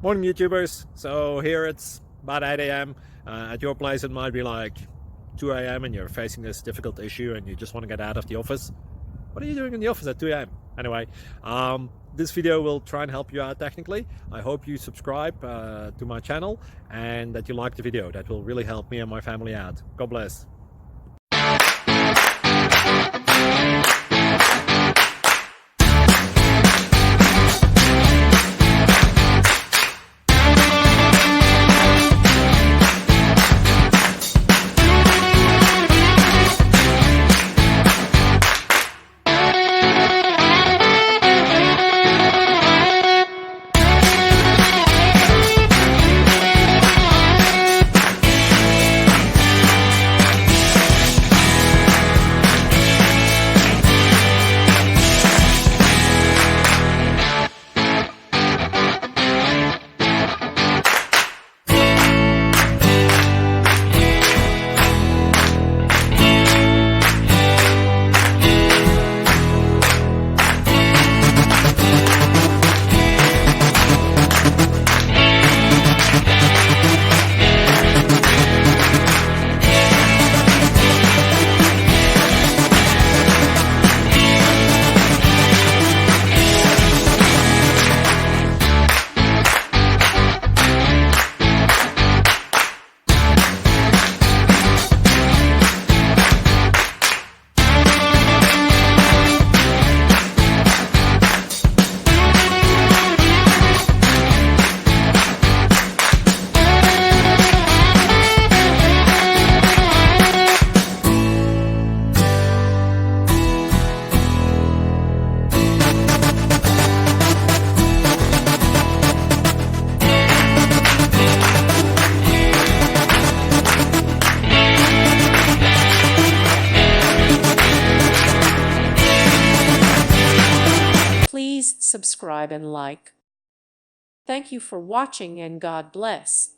Morning YouTubers. So here it's about 8 a.m. At your place it might be like 2 a.m. and you're facing this difficult issue and you just want to get out of the office. What are you doing in the office at 2 a.m.? Anyway, this video will try and help you out technically. I hope you subscribe to my channel and that you like the video. That will really help me and my family out. God bless. Please subscribe and like. Thank you for watching and God bless.